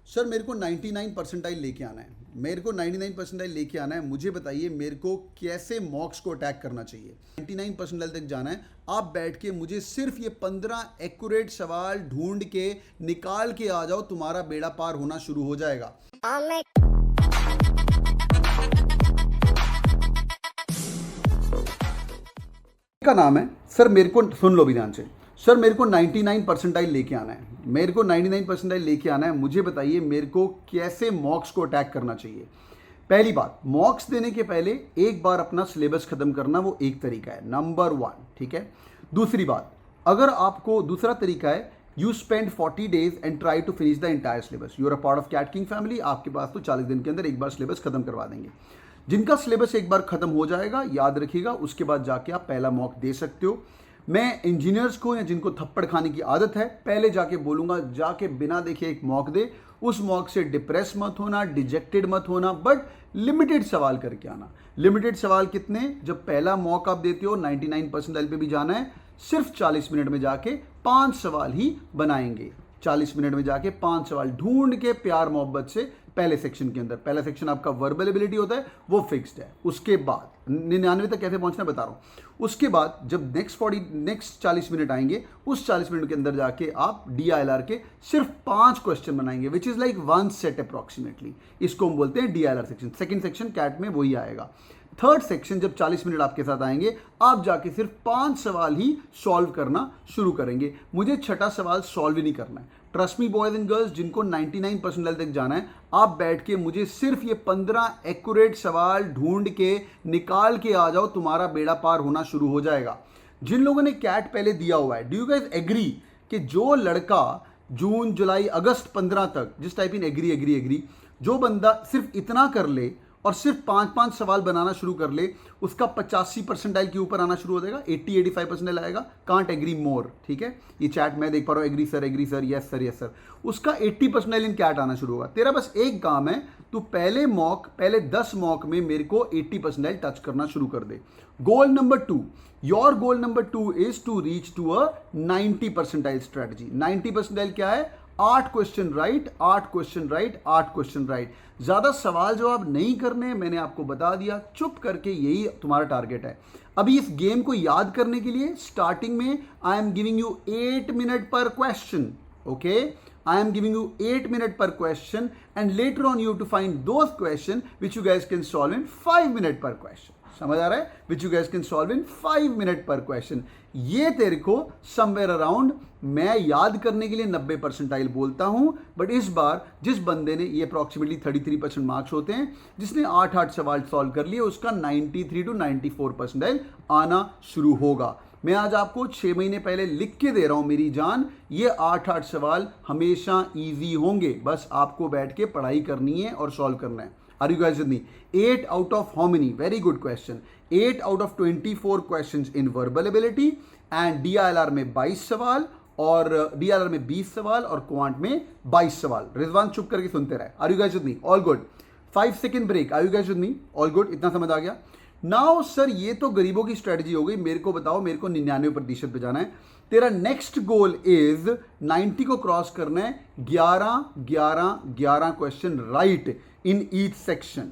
Sir मेरे को 99 percentile लेके आना है। मेरे को 99 परसेंटाइल लेके आना है। मुझे बताइए मेरे को कैसे मॉक्स को अटैक करना चाहिए। 99 परसेंटाइल तक जाना है। आप बैठ के मुझे सिर्फ ये 15 एक्यूरेट सवाल ढूंढ के निकाल के आ जाओ, तुम्हारा बेड़ा पार होना शुरू हो जाएगा। का नाम है सर, मेरे को सुन लो भी ध्यान से। सर मेरे को 99 परसेंटाइल लेके आना है। मेरे को 99 परसेंटाइल लेके आना है। मुझे बताइए मेरे को कैसे मॉक्स को अटैक करना चाहिए। पहली बात, मॉक्स देने के पहले एक बार अपना सिलेबस खत्म करना, वो एक तरीका है, नंबर 1, ठीक है। दूसरी बात, अगर आपको दूसरा तरीका है, you spend 40 days and try to finish the entire syllabus. You are a part of CAT King family. आपके पास तो 40 दिन के अंदर एक बार सिलेबस खत्म करवा देंगे। जिनका सिलेबस एक बार खत्म हो जाएगा, याद रखिएगा, उसके बाद जाके आप पहला मॉक दे सकते हो। मैं इंजीनियर्स को या जिनको थप्पड़ खाने की आदत है, पहले जाके बोलूंगा, जाके बिना देखे एक मॉक दे। उस मॉक से डिप्रेस मत होना, डिजेक्टेड मत होना, बट लिमिटेड सवाल करके आना। लिमिटेड सवाल कितने? जब पहला मॉक आप देते हो 99 परसेंटाइल पे भी जाना है, सिर्फ 40 मिनट में जाके 5 सवाल ही बनाएंगे। 40 मिनट में जाके 5 सवाल ढूंढ के प्यार मोहब्बत से पहले सेक्शन के अंदर। पहला सेक्शन आपका वर्बल एबिलिटी होता है, वो फिक्स्ड है। उसके बाद 99 तक कैसे पहुंचना बता रहा हूं। उसके बाद जब नेक्स्ट 40 मिनट आएंगे, उस 40 मिनट के अंदर जाके आप DILR के सिर्फ 5 क्वेश्चन बनाएंगे, which is like 1 set approximately. इसको हम बोलते हैं DILR section. Second section CAT में वही आएगा। थर्ड सेक्शन जब 40 मिनट आपके साथ आएंगे, आप जाके सिर्फ 5 सवाल ही सॉल्व करना शुरू करेंगे। मुझे छठा सवाल सॉल्व ही नहीं करना है। Trust me boys and girls, जिनको 99 परसेंटाइल तक जाना है, आप बैठ के मुझे सिर्फ ये 15 एक्यूरेट सवाल ढूंढ के निकाल के आ जाओ, तुम्हारा बेड़ा पार होना शुरू हो जाएगा। जिन लोगों ने कैट पहले दिया हुआ है, डू यू गाइस एग्री कि जो लड़का जून जुलाई अगस्त 15 तक, जिस type in agree agree agree, जो बंदा सिर्फ इतना कर ले और सिर्फ 5-5 सवाल बनाना शुरू कर ले, उसका 85 परसेंटाइल के ऊपर आना शुरू हो जाएगा। 80-85 परसेंटाइल आएगा। कांट एग्री मोर, ठीक है। ये चैट मैं देख पा रहा हूँ, agree sir, yes sir, yes sir. उसका 80 परसेंटाइल इन कैट आना शुरू होगा। तेरा बस एक काम है, तू पहले 10 मॉक में मेरे को 80 परसेंटाइल टच करना शुरू कर दे। Goal number 2, your goal number 2 is to reach to a 90 percentile strategy. 90 percentile क्या है? 8 question right, 8 question right, 8 question right. ज्यादा सवाल जवाब नहीं करने, मैंने आपको बता दिया। चुप करके यही तुम्हारा टारगेट है। अभी इस गेम को याद करने के लिए स्टार्टिंग में I am giving you 8 minute per question, okay. I am giving you 8 minute per question and later on you to find those questions which you guess can solve in 5 minute per question. समझ आ रहा है? Which you guess can solve in 5 minute per question. ये तेरे को somewhere around, मैं याद करने के लिए 90 परसेंटाइल बोलता हूं, बट इस बार जिस बंदे ने, ये अप्रॉक्सीमेटली 33% मार्क्स होते हैं, जिसने 8-8 सवाल सॉल्व कर लिए, उसका 93 to 94 परसेंटाइल आना शुरू होगा। मैं आज आपको 6 महीने पहले लिख के दे रहा हूं मेरी जान, ये 8-8 सवाल हमेशा ईजी होंगे। बस आपको बैठ के पढ़ाई करनी है और सॉल्व करना है। Are you guys with me? 8 out of how many? Very good question. 8 out of 24 questions in verbal ability and DILR में 22 सवाल और DILR में 20 सवाल और क्वांट में 22 सवाल। रिजवान चुप करके सुनते रहे। Are you guys with me? All good. 5 second break. Are you guys with me? All good. इतना समझ आ गया? नाउ सर ये तो गरीबों की स्ट्रेटजी हो गई। मेरे को बताओ, मेरे को 99% पे जाना है। तेरा नेक्स्ट गोल इज 90 को क्रॉस करना है। 11 question right in each section.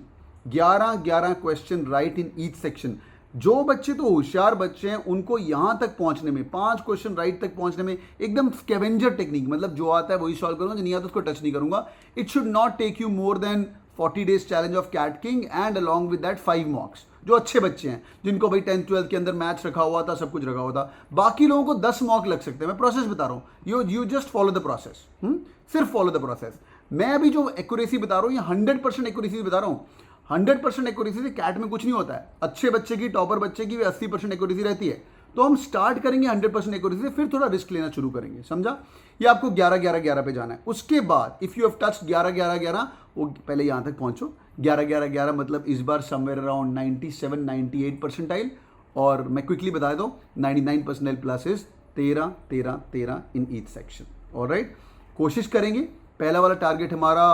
11 question right in each section. जो बच्चे तो होशियार बच्चे हैं, उनको यहां तक पहुंचने में, 5 क्वेश्चन राइट तक पहुंचने में एकदम स्कैवेंजर टेक्निक, मतलब जो आता है वही सॉल्व करूंगा, जो नहीं आता उसको टच नहीं करूंगा। It should not take you more than 40 days challenge of CAT King and along with that 5 mocks. जो अच्छे बच्चे हैं, जिनको भाई 10th-12th के अंदर मैथ्स रखा हुआ था, सब कुछ रखा हुआ था, बाकी लोगों को 10 मॉक लग सकते हैं। मैं प्रोसेस बता रहा हूं, you just follow the process. सिर्फ फॉलो द प्रोसेस। मैं अभी जो एक्यूरेसी बता रहा हूं, ये 100% एक्यूरेसी बता रहा हूं। 100% एक्यूरेसी से कैट में कुछ नहीं होता है। अच्छे बच्चे की, टॉपर बच्चे की 80% एक्यूरेसी रहती है। तो हम स्टार्ट करेंगे 100% एक्यूरेसी से, फिर थोड़ा रिस्क लेना शुरू करेंगे। समझा? ये आपको 11 पे जाना है। उसके बाद इफ यू हैव टच 11, वो पहले यहां तक पहुंचो। 11 मतलब इस बार समवेयर अराउंड 97-98 परसेंटाइल। और मैं क्विकली बता देता हूं, 99 percentile plus is 13 in each section. Alright, कोशिश करेंगे। पहला वाला टारगेट हमारा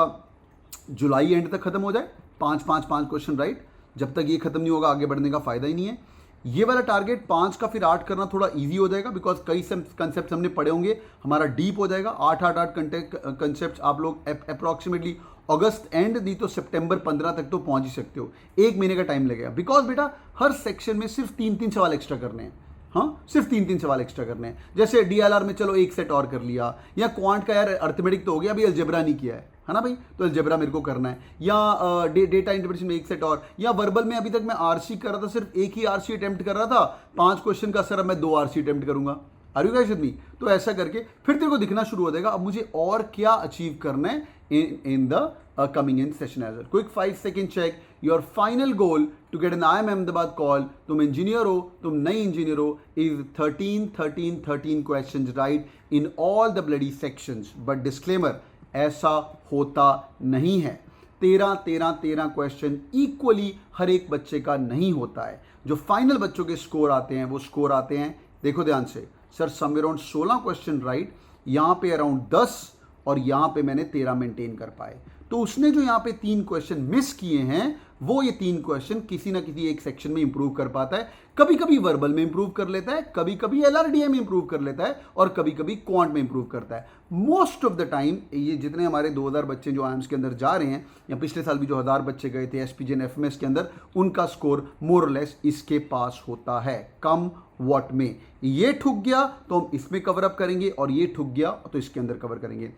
जुलाई एंड तक खत्म हो जाए, 5 क्वेश्चन राइट। जब तक ये खत्म नहीं होगा, आगे बढ़ने का फायदा ही नहीं है। ये वाला टारगेट 5 का फिर 8 करना थोड़ा इजी हो जाएगा, बिकॉज कई कंसेप्ट हमने पढ़े होंगे, हमारा डीप हो जाएगा। 8 कंसेप्ट आप लोग अप्रॉक्सीमेटली अगस्त एंड नहीं तो सितंबर 15 तक तो पहुंच ही सकते हो। 1 महीने का टाइम लगेगा, बिकॉज बेटा हर सेक्शन में सिर्फ 3-3 सवाल एक्स्ट्रा करने हैं। हाँ, सिर्फ 3-3 सवाल एक्स्ट्रा करने हैं। जैसे डीएलआर में चलो एक सेट और कर लिया, या क्वांट का यार अर्थमेटिक तो हो गया, अभी अलजेब्रा नहीं किया है ना भाई, तो अलजेब्रा मेरे को करना है, या डेटा इंटरप्रिटेशन में एक सेट और, या वर्बल में अभी तक मैं आरसी कर रहा था, सिर्फ एक ही आरसी अटेम्प्ट कर रहा था, 5 क्वेश्चन का सर अब मैं 2 आरसी अटेम्प्ट करूंगा। Are you guys with me? तो ऐसा करके फिर तेरे को दिखना शुरू हो जाएगा अब मुझे और क्या अचीव करना है in the coming in session as well. Quick 5-second check. Your final goal to get an IIM Ahmedabad call, तुम इंजीनियर हो, तुम नई इंजीनियर हो, is 13 questions right in all the bloody sections. But disclaimer, ऐसा होता नहीं है। 13 question equally हर एक बच्चे का नहीं होता है। जो फाइनल बच्चों के स्कोर आते हैं वो स्कोर आते हैं, देखो ध्यान से, sir some around 16 question right, यहाँ पे अराउंड 10 और यहाँ पे मैंने 13 मेंटेन कर पाए। तो उसने जो यहाँ पे 3 क्वेश्चन मिस किए हैं, वो ये 3 क्वेश्चन किसी ना किसी एक सेक्शन में इंप्रूव कर पाता है। कभी कभी वर्बल में इंप्रूव कर लेता है, कभी कभी एलआरडीए में इंप्रूव कर लेता है, और कभी कभी क्वांट में इंप्रूव करता है। मोस्ट ऑफ द टाइम ये जितने हमारे 2000 बच्चे जो आईएम्स के अंदर जा रहे हैं, या पिछले साल भी जो 1000 बच्चे गए थे एसपीजे एंड एफएमएस के अंदर, उनका स्कोर मोर और लेस इसके पास होता है, कम व्हाट में। ये ठुक गया तो हम इसमें कवर अप करेंगे, और ये ठुक गया तो इसके अंदर कवर करेंगे।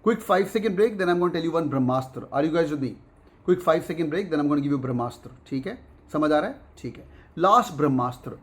Quick 5-second break, then I'm going to tell you one Brahmastra. Are you guys with me? Quick 5-second break, then I'm going to give you ब्रह्मास्त्र। ठीक है, समझ आ रहा है? ठीक है, last Brahmastra.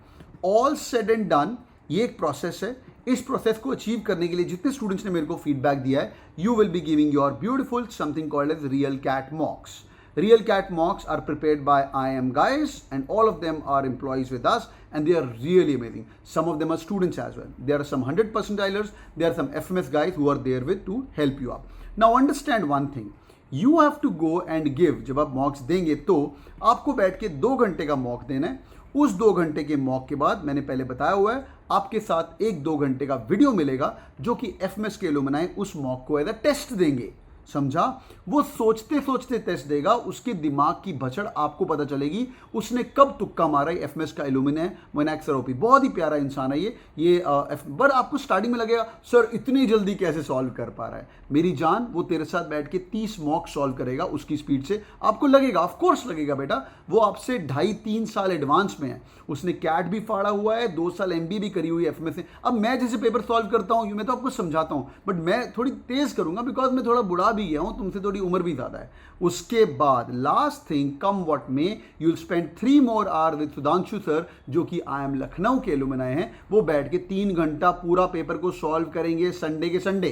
All said and done, ये एक प्रोसेस है। इस प्रोसेस को अचीव करने के लिए जितने स्टूडेंट्स ने मेरे को फीडबैक दिया है, you will be giving your beautiful something called as real CAT mocks. Real Cat mocks are prepared by IIM guys, and all of them are employees with us, and they are really amazing. Some of them are students as well. There are some 100 percentile, there are some FMS guys who are there with to help you up. Now understand one thing, you have to go and give, जब आप मॉक्स देंगे तो आपको बैठ के 2 घंटे का mock देना है। उस 2 घंटे के मॉक के बाद मैंने पहले बताया हुआ है, आपके साथ एक 2 घंटे का वीडियो मिलेगा, जो कि एफएमएस के एलुमनाई उस मॉक को एज अ टेस्ट देंगे। समझा? वो सोचते सोचते टेस्ट देगा, उसके दिमाग की भचड़ आपको पता चलेगी, उसने कब तुक्का मारा। है एफएमएस का एलुमिन है, मोनाक्स आरोपी, बहुत ही प्यारा इंसान है ये बट आपको स्टार्टिंग में लगेगा सर इतनी जल्दी कैसे सॉल्व कर पा रहा है। मेरी जान, वो तेरे साथ बैठ के 30 मॉक सॉल्व करेगा उसकी स्पीड से। आपको लगेगा, ऑफ कोर्स लगेगा बेटा, वो आपसे 2.5-3 साल एडवांस में है। उसने कैट भी फाड़ा हुआ है, 2 साल एमबी भी करी हुई है एफएमएस से। अब मैं जैसे पेपर सॉल्व करता हूँ, मैं तो आपको समझाता हूँ, बट मैं थोड़ी तेज करूंगा, बिकॉज मैं थोड़ा बुढ़ा भी गया हूँ, तुमसे थोड़ी उम्र भी ज्यादा है। उसके बाद लास्ट थिंग, कम व्हाट में, you will spend 3 more hours with Sudhanshu sir, जो कि IIM लखनऊ के एलुमनाई हैं। वो बैठ के 3 घंटा पूरा पेपर को सॉल्व करेंगे संडे के संडे।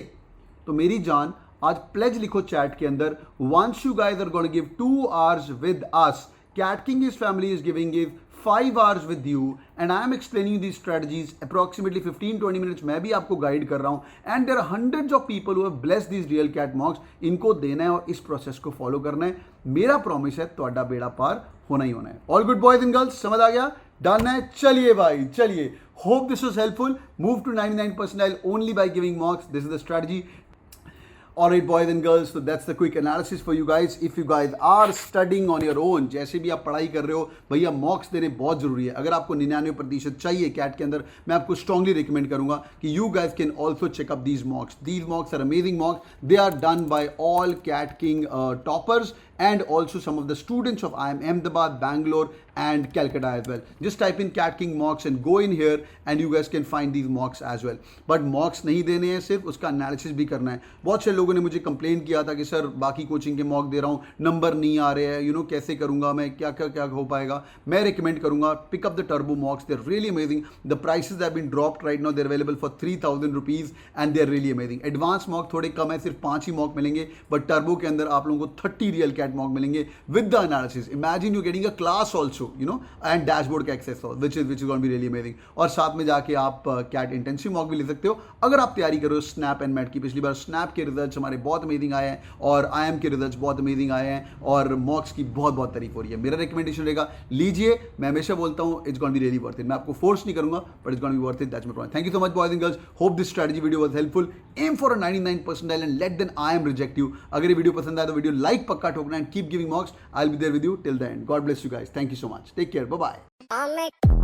तो मेरी जान, आज प्लेज लिखो चैट के अंदर, once you guys are going to give 2 hours with us, Cat King his family is giving it 5 hours with you, and I am explaining these strategies approximately 15-20 minutes मैं भी आपको गाइड कर रहा हूँ, and there are hundreds of people who have blessed these real cat mocks। इनको देना है और इस प्रोसेस को फॉलो करना है। मेरा प्रॉमिस है, ਤੁਹਾਡਾ बेड़ा पार होना ही होना है। All good boys and girls, समझ आ गया? डन है? चलिए भाई चलिए, hope this was helpful. Move to 99 percentile only by giving mocks, this is the strategy। Alright boys and girls, so that's the quick analysis for you guys. If you guys are studying on your own, जैसे भी आप पढ़ाई कर रहे हो भैया, मॉक्स देने बहुत जरूरी है। अगर आपको 99% चाहिए कैट के अंदर, मैं आपको स्ट्रांगली रिकमेंड करूंगा कि you guys can also check up these mocks. These mocks are amazing mocks. They are done by all Cat King toppers and also some of the students of IIM Ahmedabad, Bangalore and Calcutta as well. Just type in Cat King mocks and go in here and you guys can find these mocks as well. But mocks नहीं देने हैं, सिर्फ उसका analysis भी करना है। बहुत से लोगों ने मुझे कंप्लेन किया था कि सर बाकी कोचिंग के मॉक दे रहा हूँ, नंबर नहीं आ रहे हैं, कैसे करूँगा मैं, क्या हो पाएगा। मैं रिकमेंड करूँगा, pick up the turbo mocks, they are really amazing. The prices have been dropped right now, they are available for 3000 rupees and they are really amazing. Advance mock थोड़े कम है, सिर्फ 5 ही मॉक मिलेंगे, बट टर्बो के अंदर आप लोगों को 30 रियल कैट मॉक मिलेंगे with the analysis. Imagine you getting a class also, and dashboard का access हो, which is going to be really amazing. और साथ में जाके आप कैट इंटेंसिव मॉक भी ले सकते हो अगर आप तैयारी करो स्नैप एंड मैट की। पिछली बार स्नैप के रिजल्ट्स हमारे बहुत अमेजिंग आए हैं और IIM के रिजल्ट्स बहुत अमेजिंग आए हैं और मॉक्स की बहुत तारीफ हो रही है। मेरा रिकमेंडेशन रहेगा, लीजिए। मैं हमेशा बोलता हूँ it's going to be really worth it. मैं आपको फोर्स नहीं करूंगा, but it's going to be worth it, that's my point. Thank you so much boys and girls, hope this strategy video was helpful. Aim for a 99 percentile and let then IIM reject you। अगर ये video पसंद आया तो video like पक्का ठोकना and keep giving mocks. I will be there with you till the end. God bless you guys. Thank you so much. Take care. Bye bye.